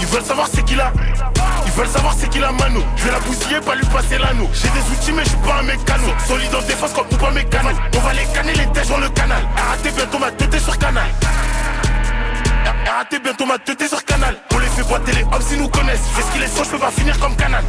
Ils veulent savoir c'est qui là. Ils veulent savoir c'est qui la mano. Je vais la bousiller, pas lui passer l'anneau. J'ai des outils mais je suis pas un mécano. Solide en défense comme ou pas mécano. On va les canner les têches dans le canal. Arrêtez bientôt ma tête sur canal. Arrêtez bientôt ma tête sur canal. On les fait boiter les hommes s'ils nous connaissent. Je fais ce qu'ils laissent, je peux pas finir comme canal.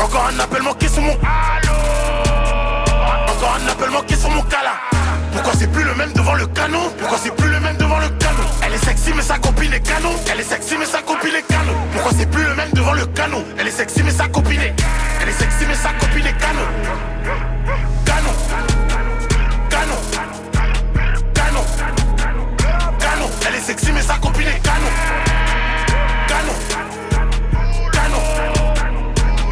Encore un appel manqué sur mon Allo. Encore un appel manqué sur mon cala. Pourquoi c'est plus le même devant le canon? Pourquoi c'est plus le même devant le canon? Elle est sexy mais sa copine est canon. Elle est sexy mais sa copine est canon. Pourquoi c'est plus le même devant le canon? Elle est sexy mais sa copine est. Elle est sexy mais sa copine est canon. Canon. Canon. Canon. Canon. Elle est sexy mais sa copine est canon. Canon. Canon.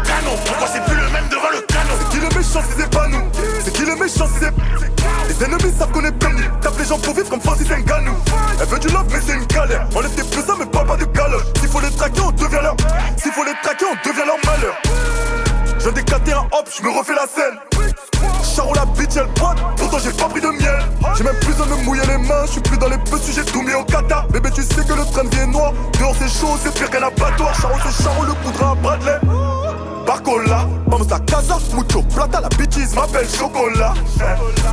Canon. Pourquoi c'est plus le même devant le canon? C'est qui le méchant si c'est pas nous? C'est qui le méchant si c'est... Les ennemis savent qu'on est bénis. Tape les gens pour vivre comme Francis Ngannou. Elle veut du love mais c'est une galère. On laisse des pesants mais pas de galoche. S'il faut les traquer on devient leur... S'il faut les traquer on devient leur malheur. Je viens d'éclater un hop, je me refais la scène. Charo la bitch elle boite, pourtant j'ai pas pris de miel. J'ai même plus besoin de me mouiller les mains. Je suis plus dans les petits, j'ai tout mis en kata. Bébé tu sais que le train de vie est noir. Dehors c'est chaud, c'est pire qu'un abattoir. Charo c'est Charo, le poudre à Bradley. Barcola, vamos à casa, mucho plata, la bitches m'appelle Chocolat.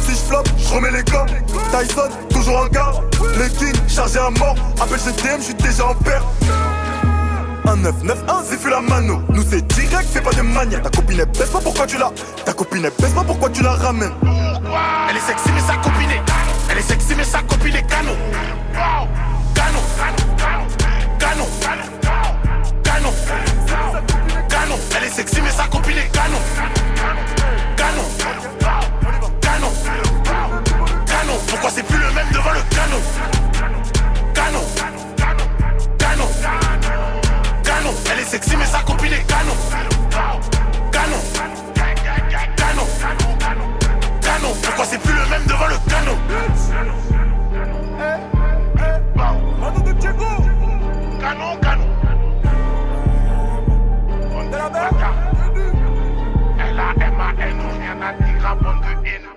Si je floppe, je remets les gars. Tyson, toujours en garde. Les kings, chargés à mort. Appelle GTM, je suis déjà en perte. 1991, j'ai fait la mano. Nous c'est direct, c'est pas des manières. Ta copine elle baisse pas, pourquoi tu la... Ta copine elle baisse pas, pourquoi tu la ramènes? Elle est sexy mais sa copine est. Elle est sexy mais sa copine est canon. Canon. Canon. Canon. Canon. Elle est sexy mais sa copine est canon. Canon. Canon. Canon. Pourquoi c'est plus le même devant le canon? Canon. Canon. Canon. Elle est sexy mais sa copine est canon. Canon. Canon. Canon. Pourquoi c'est plus le même devant le canon? Canon, canon. L-A-M-A-N, rien à dire à bande de haine.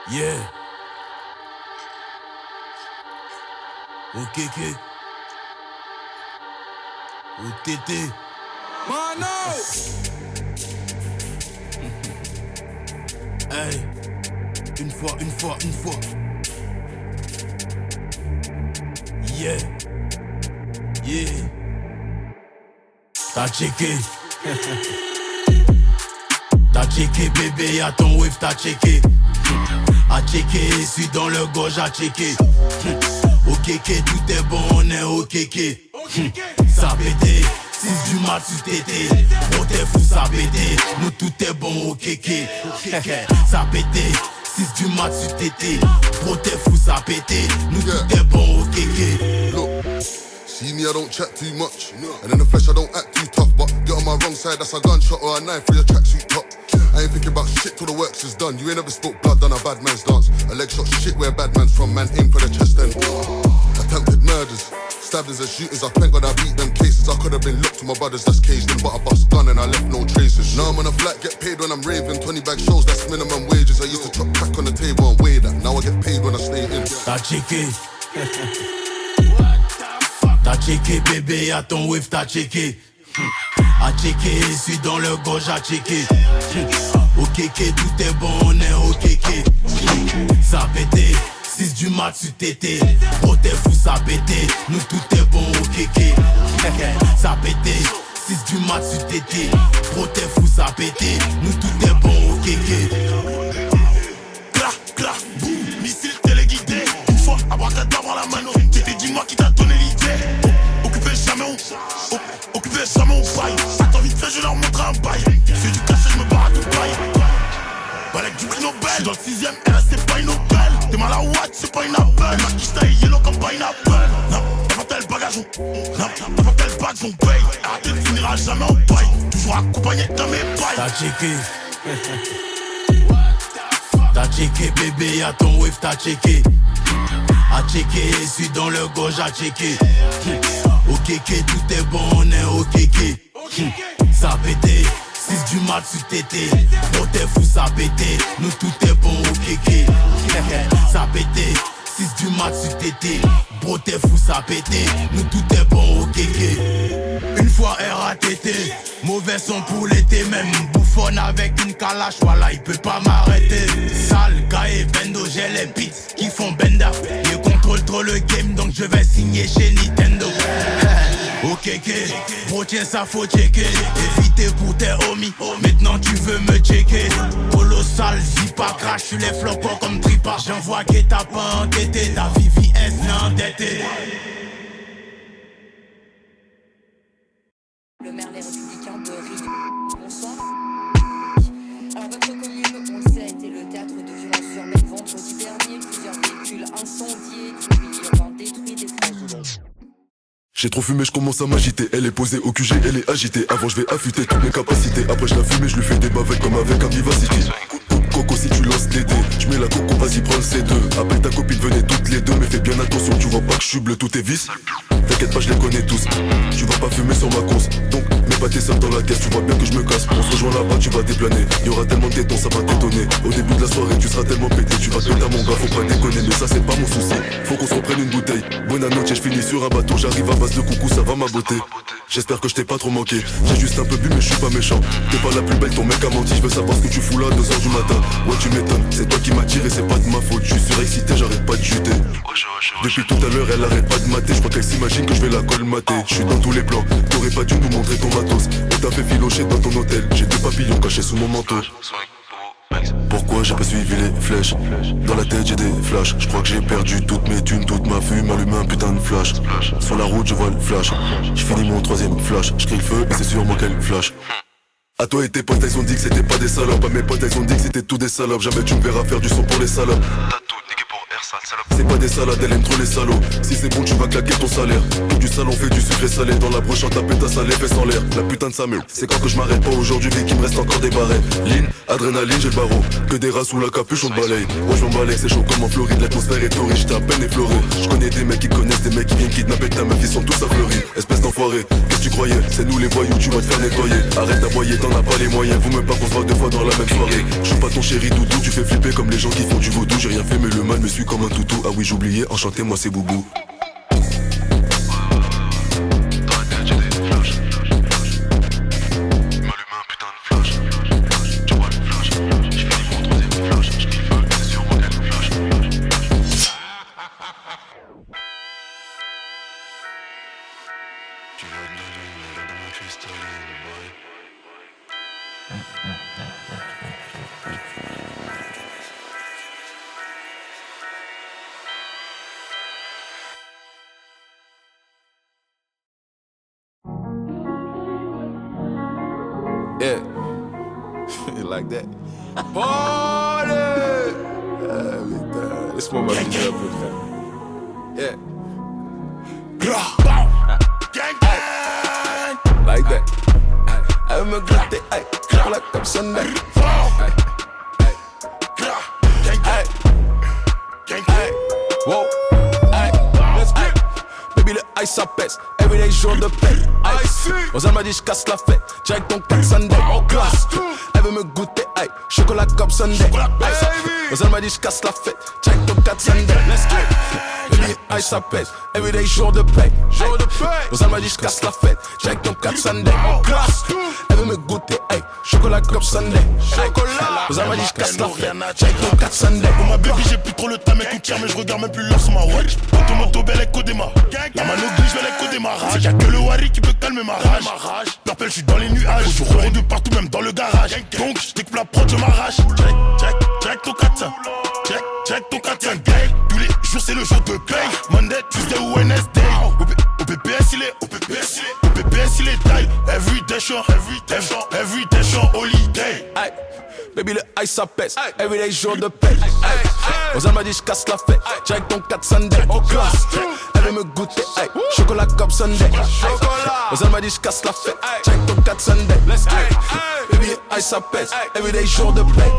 Yeah. OKK. OTT. Mano. Hey. Une fois. Yeah. T'as checké. T'as checké bébé, y'a ton wave, t'as checké. A checké, suis dans le gauche, à checké. OKK, tout est bon, on est OKK. Ça pété, 6 du mat, tu tété. Oh t'es fou, ça pété. Nous tout est bon, OKK. Ça pété, 6 du mat, tu tété. Oh t'es fou, ça pété. Nous tout est bon, OKK. Look, see me, I don't chat too much. And in the flesh, I don't act too tough. But get on my wrong side, that's a gunshot or a knife for your tracksuit top. I ain't thinking about shit till the works is done. You ain't ever spoke blood, done a bad man's dance. A leg shot shit where bad man's from, man, aim for the chest and attempted murders, stabbings and shootings. I thank God I beat them cases. I could have been looked to my brothers that's caged in, but I bust gun and I left no traces. Now I'm on a flight, get paid when I'm raving. 20 bag shows, that's minimum wages. I used to chop crack on the table and weigh that. Now I get paid when I stay in. T'as checké. T'as checké bébé, y'a ton wave, t'as checké. A checké, suis dans le gauche, à checké. OKK, tout est bon, on est OKK. Ça pété, 6 du mat, tu tété. Oh t'es fou, ça pété. Nous tout est bon, OKK. Ça pété, 6 du mat, tu tété. Oh t'es fou, ça pété. Nous tout est bon, OKK. Cla, cla, boum, missile téléguidé. Une fois, abracadabra la mano. T'étais, dis-moi qui t'a donné l'idée. Occupé jamais on baille. Attends vite fait, je leur montre un bail. Fais du cash et je me barre à Dubaï. Balek du prix Nobel. J'suis dans le 6ème RS, c'est pas une Opel. T'es mal à Watt, c'est pas une Apple. Ma quiche taille yellow comme pineapple. Non, t'as pas tel bagage, non, t'as pas tel badge, on paye. Arrêtez de finir à jamais en paille. Toujours accompagné de mes pailles. T'as checké. T'as checké bébé, y'a ton wave, t'as checké. A checké, suis dans le gauche, à checké. OKK, tout est bon, on est OKK. Ça pété, 6 du mat sur tété. Bon t'es fou ça pété. Nous tout est bon au kéké. Ça pété. 6 du mat sur tété. Bro t'es fou ça pété. Nous tout est bon au kéké. Une fois RATT. Mauvais son pour l'été. Même bouffonne avec une calache. Voilà il peut pas m'arrêter. Sale gars et bendo. J'ai les beats qui font benda. Ils contrôlent trop le game. Donc je vais signer chez Nintendo. Ok, bro tiens ça faut checker. Éviter pour tes homies. Maintenant tu veux me checker. Colossal, zipa, crash sur les flocons comme tripa. J'envoie que t'as pas entêté. Ta VVS n'est endettée. Le maire Les Républicains de Rio. Bonsoir. Alors votre commune, on le sait, a été le théâtre de violences urbaines vendredi dernier. Plusieurs véhicules incendiés, du mobilier urbain détruit, des flashs. J'ai trop fumé, je commence à m'agiter. Elle est posée au QG, elle est agitée. Avant je vais affûter toutes mes capacités. Après je la fume et je lui fais des bavettes comme avec un Vivacity. Coco si tu lances les dés, je mets la coco, vas-y prends le C2. Appelle ta copine, venez toutes les deux. Mais fais bien attention, tu vois pas que je suis bleu, tout est vice. T'inquiète pas, je les connais tous. Tu vas pas fumer sur ma conce. Donc mets pas tes sommes dans la caisse, tu vois bien que je me casse. On se rejoint là-bas, tu vas déplaner. Y'aura tellement de tétons, ça va t'étonner. Au début de la soirée, tu seras tellement pété. Tu vas te péter à mon gars, faut pas déconner. Mais ça c'est pas mon souci. Faut qu'on se reprenne une bouteille. Buena noche, je finis sur un bateau. J'arrive à base de coucou, ça va ma beauté. J'espère que je t'ai pas trop manqué. J'ai juste un peu bu mais je suis pas méchant. T'es pas la plus belle, ton mec a menti. Je veux savoir ce que tu fous là 2h du matin. Ouais tu m'étonnes, c'est toi qui m'as tiré, c'est pas de ma faute. Je suis surexcité, j'arrête pas de chuter. Depuis tout à l'heure elle arrête pas de mater. Je crois qu'elle s'imagine que je vais la colmater. Je suis dans tous les plans, t'aurais pas dû nous montrer ton matos. On t'a fait filocher dans ton hôtel. J'ai 2 papillons cachés sous mon manteau. Pourquoi j'ai pas suivi les flèches? Dans la tête j'ai des flashs. Je crois que j'ai perdu toutes mes thunes, toute ma fume. Allume un putain de flash. Sur la route je vois le flash. Je finis mon 3ème flash. Je crie le feu et c'est sur moi qu'elle flash. À toi et tes potes ils ont dit que c'était pas des salopes. À mes potes ils ont dit que c'était tout des salopes. Jamais tu me verras faire du son pour les salopes. C'est pas des salades, elle aime trop les salauds. Si c'est bon tu vas claquer ton salaire. Que du salon fait du sucré salé. Dans la broche en tapette ta salée fait sans l'air. La putain de sa meule. C'est quand que je m'arrête pas aujourd'hui mais qu'il me reste encore des barrets. Lean, adrénaline j'ai le barreau. Que des rats sous la capuche on te balaye. Moi je m'en balaye, c'est chaud comme en Floride. L'atmosphère est torride, j'étais à peine effleuré. Je connais des mecs qui connaissent des mecs qui viennent kidnapper ta meuf. Ils sont tous affleuris, espèce d'enfoiré. Qu'est-ce que tu croyais? C'est nous les voyous, tu vas te faire nettoyer. Arrête d'aboyer, t'en as pas les moyens. Vous me pas qu'on se voit 2 fois dans la même soirée. Je suis pas ton chéri doudou, tu fais flipper comme les gens qui font du vaudou. J'ai rien fait mais le mal me suit comme un toutou. Ah oui j'ai oublié, enchanté moi c'est Boubou. Yeah. Like that. Party! Laisse-moi m'amuser un peu, frère. Yeah. Like that. Elle me gratter, ay, pour la comme Sunday. Wow. Baby, le ice ça pèse. Everyday jour de paix. Ozan m'a dit je casse la fête. Direct ton 4 Sunday. En classe. Elle veut me goûter. Aïe. Chocolat comme Sunday. Ozan m'a dit je casse la fête. Direct ton 4 Sunday. Let's go. Baby, ice ça pèse. Everyday jour de paix. Ozan m'a dit je casse la fête. Direct ton 4 Sunday. En classe. Elle veut me goûter. Aïe. Chocolat comme Sunday. Ozan m'a dit je casse la fête. Direct ton 4 Sunday. Pour ma baby j'ai plus trop le temps mais tout tient. Mais je regarde même plus l'heure sur ma watch. Automoto belle écho démarre. La mano glisse je vais l'écho démarrage. C'est y'a que le Wari qui peut calmer ma rage. Purple je suis dans les nuages. Je cours de partout même dans le garage. Donc je découpe la prod je m'arrache. Check ton 400. Check ton 400. Tous les jours c'est le jour de paye. Monday, Tuesday ou Wednesday. Au PPS il est die. Everyday show holiday. Baby le ice ça pèse. Everyday jour de paix. Ozan m'a dit je casse la fête. Direct ton 4 Sunday. En classe. Elle veut me goûter. Chocolat comme Sunday. Ozan m'a dit je casse la fête. Direct ton 4 Sunday. Baby le ice ça pèse. Everyday jour de paix.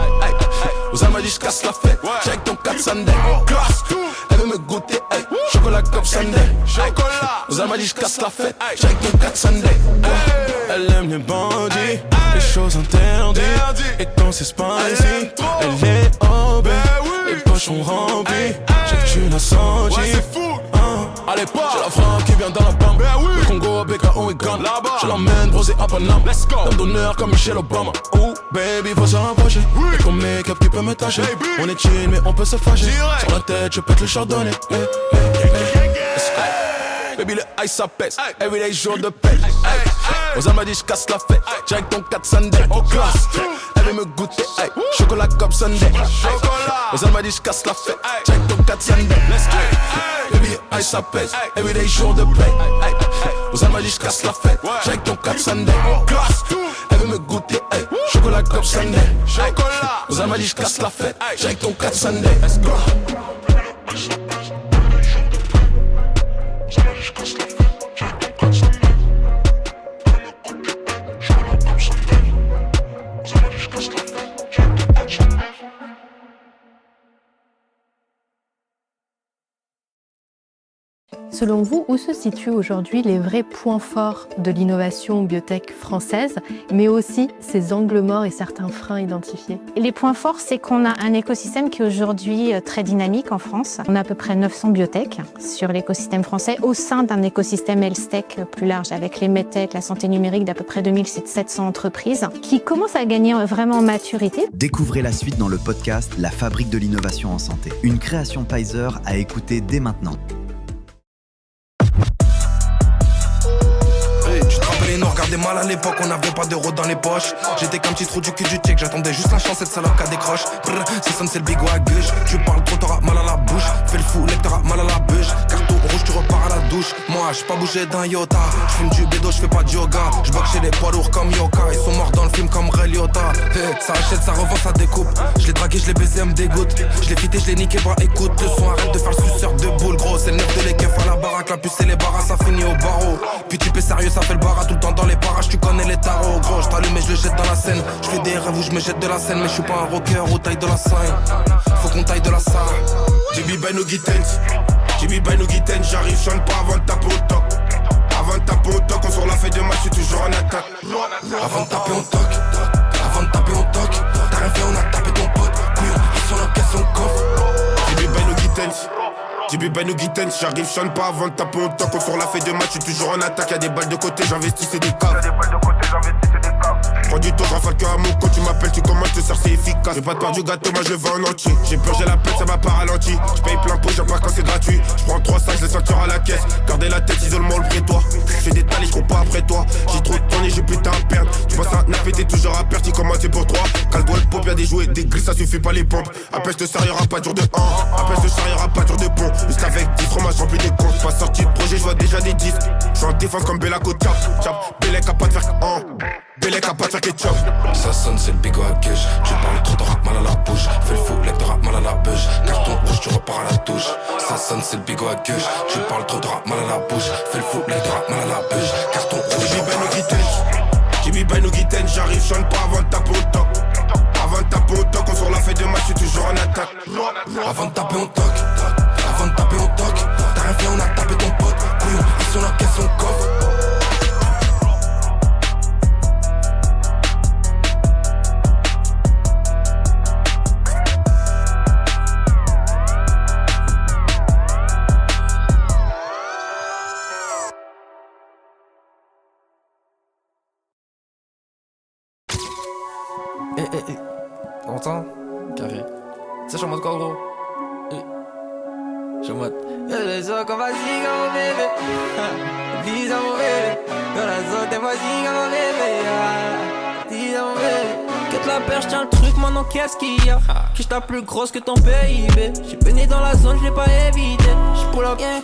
Ozan m'a dit je casse la fête. Direct ton 4 Sunday. En classe. Elle veut me goûter. Chocolat comme Sunday. Ozan m'a dit je casse la fête. Direct ton 4 Sunday. Elle aime les bandits, les choses interdites. Et quand c'est spicy, elle est obé. Les poches sont remplies, j'ai que tu l'as senti. Allez pas, j'ai la frappe qui vient dans la bande. Le Congo, BKO et Ghana. Je l'emmène bronzer à Panama. Dame d'honneur comme Michelle Obama. Oh baby, faut se rapprocher. Et comme make-up qui peut me tâcher. On est chill mais on peut se fâcher. Sur la tête, je pète le chardonnay. Baby, le ice ça pèse. Everyday jour de paix. Aux m'a dit j'casse la fête. Direct ton 4 Sunday. Oh classe. Elle veut me goûter. Chocolat comme Sunday. Aux m'a dit j'casse la fête. Direct ton 4 Sunday. Baby, le ice ça pèse. Everyday jour de paix. Aux m'a dit j'casse la fête. Direct ton 4 Sunday. Oh classe. Elle veut me goûter. Chocolat comme Sunday. Aux m'a dit j'casse la fête. Direct ton 4 Sunday. Let's go. Selon vous, où se situent aujourd'hui les vrais points forts de l'innovation biotech française, mais aussi ses angles morts et certains freins identifiés? Les points forts, c'est qu'on a un écosystème qui est aujourd'hui très dynamique en France. On a à peu près 900 biotech sur l'écosystème français, au sein d'un écosystème health tech plus large, avec les medtech, la santé numérique d'à peu près 2700 entreprises, qui commencent à gagner vraiment en maturité. Découvrez la suite dans le podcast La Fabrique de l'innovation en santé. Une création Pfizer à écouter dès maintenant. Regardez mal à l'époque, on n'avait pas d'euros dans les poches. J'étais qu'un petit trou du cul du check, j'attendais juste la chance, cette salope qu'à décroche. Brrr, si sonne c'est le bigot à gauche. Tu parles trop, t'auras mal à la bouche. Fais le fou, t'auras mal à la bûche. Carton rouge, tu repars à la douche. Moi, j'suis pas bougé d'un iota. J'fume du bédo, j'fais pas de yoga. J'boxe chez les poids lourds comme Yoka. Ils sont morts dans le film comme Ray Liotta. Hey, ça achète, ça revend, ça découpe. J'l'ai dragué, j'l'ai baisé, elle me dégoûte. J'l'ai fité, j'l'ai niqué, bah écoute. Le son, arrête de faire le suceur de boule, gros. C'est le nerf de l'équerre à la baraque. La puce et les barras, ça finit au barreau. Puis tu paies sérieux, ça fait le barat tout le temps dans les parages. Tu connais les tarots, gros, j't'allume et je le jette dans la scène. J'fais des rêves où je me jette de la scène, mais j'suis pas un rocker au taille de la scène. Faut qu'on taille de la salle. Jimmy by no Gittens, Jimmy by no Gittens, j'arrive, chante pas avant de taper au toc. Avant de taper au toc, on sort la feuille de match, j'suis toujours en attaque. Avant de taper on toc, avant de taper on toc. T'as rien fait, on a tapé ton pote. Couillon, ils sont dans caisse, on coffre. Jimmy by no Gittens, Jimmy by no Gittens, j'arrive, chante pas avant de taper au toc. On sort la feuille de match, j'suis toujours en attaque. Y'a des balles de côté, j'investis, c'est des caves. Prends du temps, je rafale que à mon compte. Tu m'appelles, tu commandes, je te sers, c'est efficace. J'ai pas de part du gâteau, moi je le vends en entier. J'ai purgé la pète, ça m'a pas ralenti. J'paye plein pot, j'aime pas quand c'est gratuit. J'prends 3 sacs, je les ceinture à la caisse. Gardez la tête, isolement le prétoire. J'fais des talis, j'cours pas après toi. J'ai trop de temps et j'ai plus à perdre. Tu passes un nappe et t'es toujours à perdre. Tu commences pour 3. Calme-toi le pop, y'a des jouets, des grilles, ça suffit pas les pompes. Après je te sers, y'aura pas dur de 1. Après je te sers, y'aura pas dur de pont. Jusqu'avec 10 fromages remplis des comptes. Pas sorti de projet, j'vois déjà des 10. J'suis en défense comme Bella Côte, chap. Bellec a pas de faire un. Bellec a pas de faire ketchup. Ça sonne, c'est le bigot à gueule. Tu parles trop, t'auras mal à la bouche. Fais le fou, t'auras mal à la bûche. Carton rouge, tu repars à la touche. Ça sonne, c'est le bigot à gueule. Tu parles trop, t'auras mal à la bouche. Fais le fou, t'auras mal à la bûche. Carton rouge, Jimmy by no Gittens, Jimmy by no Gittens, j'arrive, chante pas avant de taper au toc. Avant de taper au toc, on sort la feuille de match, j'suis toujours en attaque. Avant de taper on toc, avant de taper on toc. T'as rien fait, on a tapé ton pote. Couillon, ils sont dans caisse, on coffre. T'entends? Carré. Ça, je suis en mode quoi, gros? Je suis en mode. Les autres, comme vas-y, comme mon bébé. Dis à mon bébé. Dans la zone, t'es vas-y, comme mon bébé. Dis à mon bébé. Quitte la perche, tiens le truc, maintenant qu'est-ce qu'il y a? Que j'tape plus grosse que ton PIB. J'suis baigné dans la zone, j'l'ai pas évité. J'pull up bien,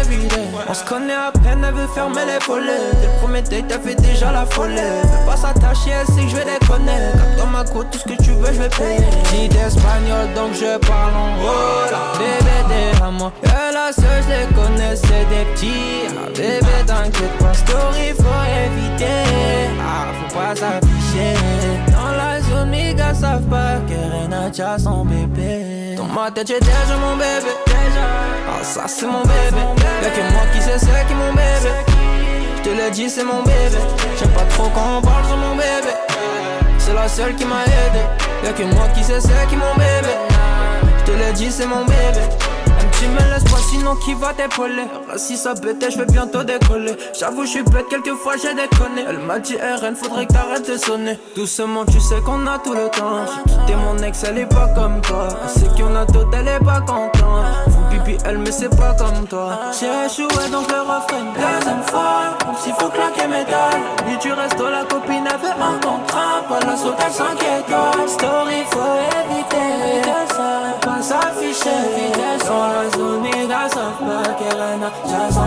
everyday. On se connaît à peine, elle veut fermer les volets. Dès le premier date, elle fait déjà la folie. Fais pas s'attacher, elle sait que j'vais déconner. Cap dans ma côte, tout ce que tu veux, j'vais payer. Dis d'espagnol, donc je parle en hola. Bébé, déjame. Que la seule, j'les connais, c'est des petits. Ah, bébé, t'inquiète pas, story, faut éviter. Ah, faut pas s'afficher. Dans la zone, mes gars savent pas que Renacha a son bébé. Dans ma tête, j'ai déjà mon bébé. Ah, ça, c'est mon bébé. Y'a que moi qui sais c'est qui mon bébé. J'te l'ai l'ai dit, c'est mon bébé. J'aime pas trop quand on parle sur mon bébé. C'est la seule qui m'a aidé. Y'a que moi qui sais c'est qui mon bébé. Je te l'ai dit, c'est mon bébé. Tu me laisses pas sinon qui va t'épauler. Si ça bête, je vais bientôt décoller. J'avoue je suis bête, quelquefois j'ai déconné. Elle m'a dit RN, faudrait que t'arrêtes de sonner. Doucement tu sais qu'on a tout le temps. J'ai quitté mon ex, elle est pas comme toi. C'est qu'on a tout, elle est pas contente. Faut pipi elle mais c'est pas comme toi. J'ai échoué donc le refrain une deuxième fois. Comme s'il faut claquer mes dalles. Lui tu restes la copine, elle fait un contrat. Pas la sauter 5 étoiles. Story faut éviter ça, pas s'afficher. Dans la zone, niggas savent pas qu'elle en a.